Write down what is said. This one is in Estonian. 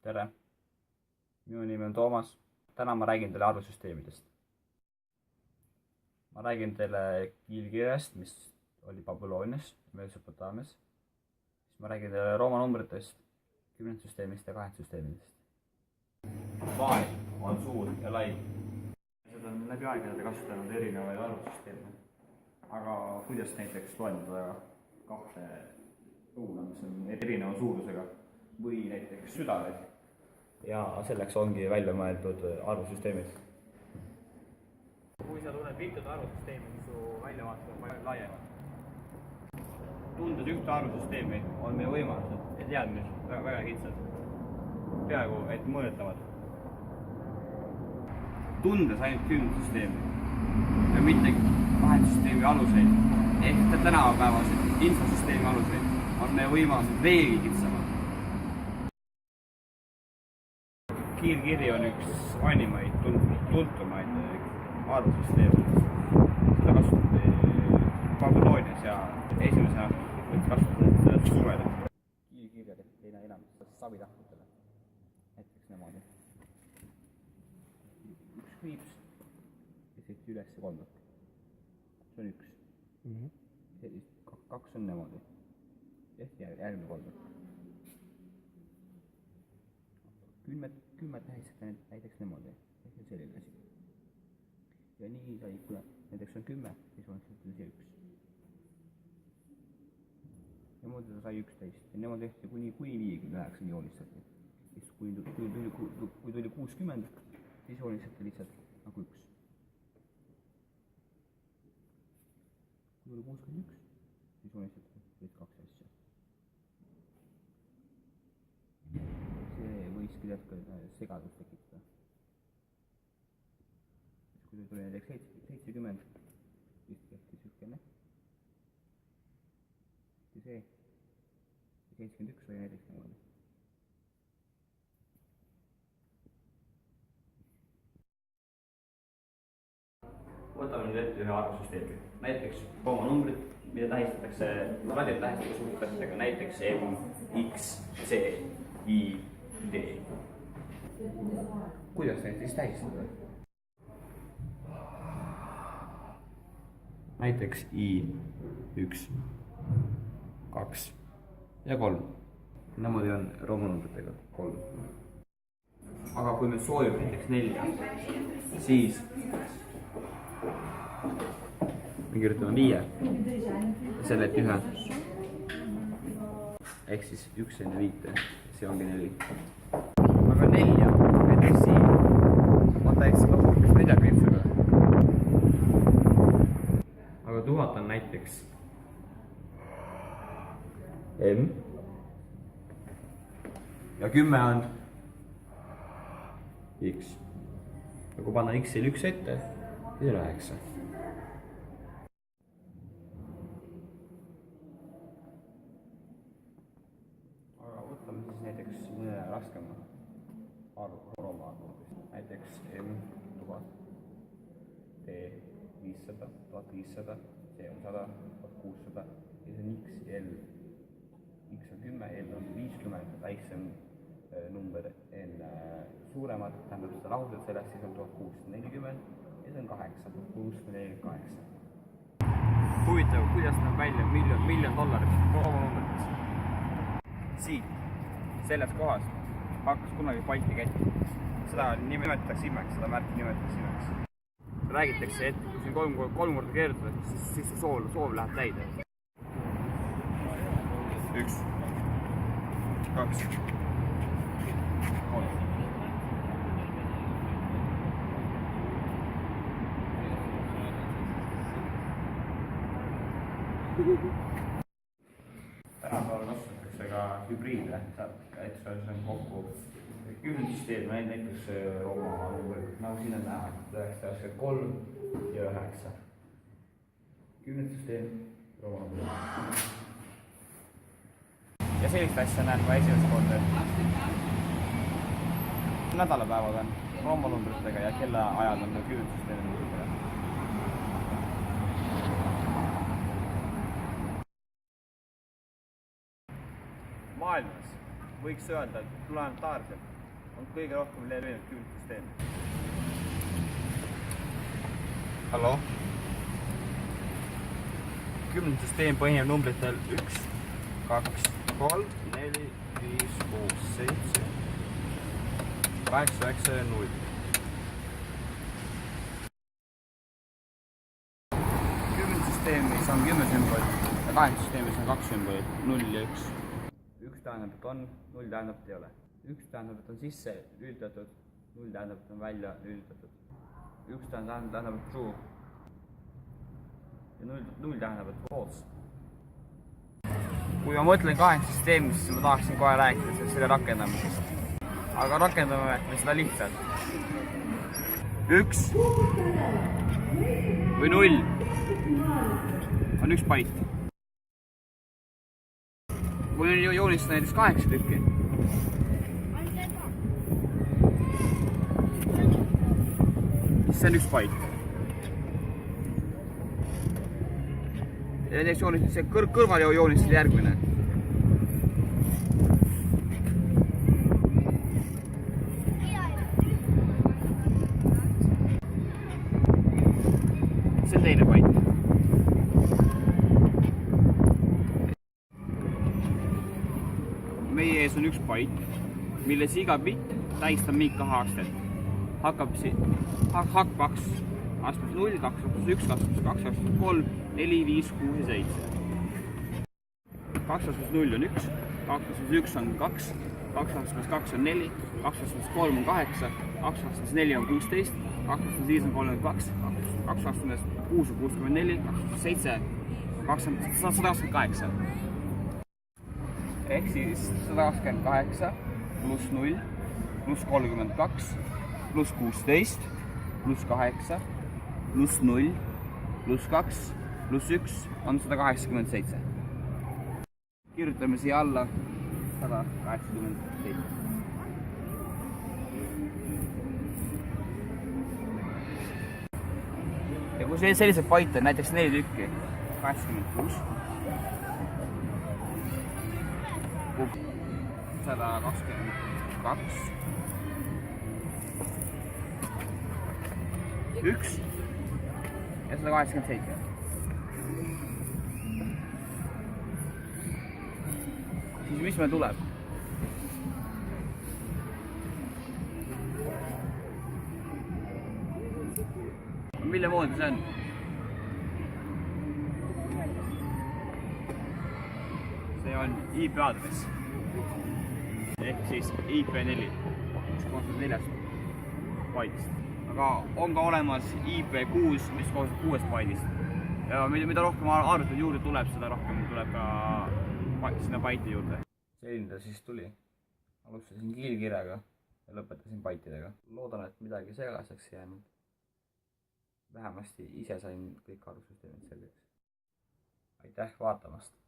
tere, minu nimi on Toomas. Täna ma räägin teile arvusüsteemidest. Ma räägin teile kiilkirjast, mis oli Babylonias, Mesopotaamias. Siis ma räägin teile Rooma numbritest, kümnendsüsteemist ja kahendsüsteemidest. Maailm on suur ja lai. Seda on läbi aegade kasutanud erinevaid arvusüsteeme. Aga kuidas näiteks loendada kahte õuna, mis on erineva suurusega, või näiteks südameid? Ja selleks ongi välja mõeldud arvusüsteemid. Kui sa tunned mitut arvusüsteemi, mis su väljavaated on palju laiemad. Tundes ühte arvusüsteemi on meie võimalused ja teadmised väga kitsad. Peaaegu et mõõdetavad. Tundes ainult kümnendsüsteemi ja mitte kahendsüsteemi aluseid ehk tänapäevaseid infosüsteemi aluseid on meie võimalused veelgi kitsamad. Kiilkiri on üks vanimaid, tuntumaid arvusüsteeme. Seda kasutati Babylonias ja esimesena võiks kasutada sellest suvele. Kiilkirjad teine enamasti savitahvutele. Näiteks niimoodi. Üks kriips ja siit üles ja kolmik. See on üks. Kaks on niimoodi. Ehk järgmine kolmik. Kümmet tähistada näiteks niimoodi, ehk selline asi. Ja nii sai, kui näiteks on 10, siis on see 1. Niimoodi sai 11 ja niimoodi tehti kuni 59 joonistati. Siis kui tuli 60, siis joonistati lihtsalt nagu 1. Kui tuli 61, siis joonistati lihtsalt 2 asja. See võis küljelt segadust tekitada. Kui tuli näiteks 70, siis tehti sükene. Ja see 71 oli näiteks niimoodi. Võtame nüüd ette ühe arvusüsteemi. Näiteks Rooma numbrid, mida tähistatakse, radiot tähistatakse suhtestega, näiteks M, X, C, I, D. Kuidas neid siis tähistada? Näiteks I, 1, 2 ja 3. Niimoodi on Rooma numbritega 3. Aga kui me soovime näiteks 4, siis me kirjutame 5 ja selle 1. Ehk siis 1 enne 5, see ongi 4. Aga 4 näiteks siin on täiesti kasulikas 4 kriipsuga. Aga 1000 on näiteks M ja 10 on X. Ja kui panna X-il 1 ette, siis on 9. Võtame siis näiteks mõne raskema Rooma arvudest. Näiteks M1000, T500, 1500, C on 100, 1600 ja see on X ja L. X on 10, L on 50, väiksem number enne suuremad, tähendab seda lahutad sellest, siis on 1640 ja see on 8, 1648. Huvitav, kuidas näeb välja miljon dollarit Rooma numbrites? Siit, selles kohas hakkas kunagi Balti kett. Seda nimetatakse imeks, seda märki nimetatakse imeks. Räägitakse, et kui siin kolm korda keerutada, siis see soov läheb täide. 1, 2, 3. Tänapäeval kasutatakse ka hübriide, et see on kokku kümnendsüsteem, näiteks Rooma numbrid, nagu siin on näha, 993 ja 9. Kümnendsüsteem, Rooma numbrid. Ja sellist asja näen ma esimest korda. Nädalapäevad on Rooma numbritega ja kellaajad on kümnendsüsteemi numbritega. Maailmas võiks öelda, et planetaarselt on kõige rohkem levinud kümnendussüsteem. hallo? Kümnendussüsteem põhineb numbritel 1, 2, 3, 4, 5, 6, 7, 8, 9 ja 0. Kümnendussüsteemis on 10 sümbolit ja 8 süsteemis on 2 sümbolit, 0 ja 1. 1 tähendab, et on, 0 tähendab, et ei ole. 1 tähendab, et on sisse lülitatud, 0 tähendab, et on välja lülitatud. 1 tähendab, et true ja 0 tähendab, et false. Kui ma mõtlen 8 süsteemist, siis ma tahaksin kohe rääkida selle rakendamisest. Aga rakendame me seda lihtsalt. 1 või 0 on 1 bait. Kui joonistada näiteks 8 tükki, siis see on 1 bait. Ja näiteks joonistada see kõrval joonistada järgmine. See on teine bait. Meie ees on 1 bait, milles iga bitt tähistab mingi 2 astet. Hakkab hakkaks astmes 0, 2 astmes 1, 2 astmes 2, 2 astmes 3, 4, 5, 6 ja 7. 2 astmes 0 on 1, 2 astmes 1 on 2, 2 astmes 2 on 4, 2 astmes 3 on 8, 2 astmes 4 on 16, 2 astmes 5 on 32, 2 astmes 6 on 64, 2 astmes 7 on 128. Ehk siis 128 pluss 0 pluss 32 pluss 16 pluss 8 pluss 0 pluss 2 pluss 1 on 187. Kirjutame siia alla 187. Ja kui sellised baite on näiteks 4 tükki, 86, 122, 1 ja 187. Siis mis meil tuleb? Mille moodi see on? See on IP aadress. Ehk siis IP4, 1.4 baitist. Aga on ka olemas IP6, mis koosneb 6 baitist. Ja mida rohkem arvuteid juurde tuleb, seda rohkem tuleb ka sinna baiti juurde. Selline ta siis tuli. Alustasin kiilkirjaga ja lõpetasin baitidega. Loodan, et midagi segaseks jäänud. Vähemasti ise sain kõik arvusüsteemid selgeks. Aitäh vaatamast!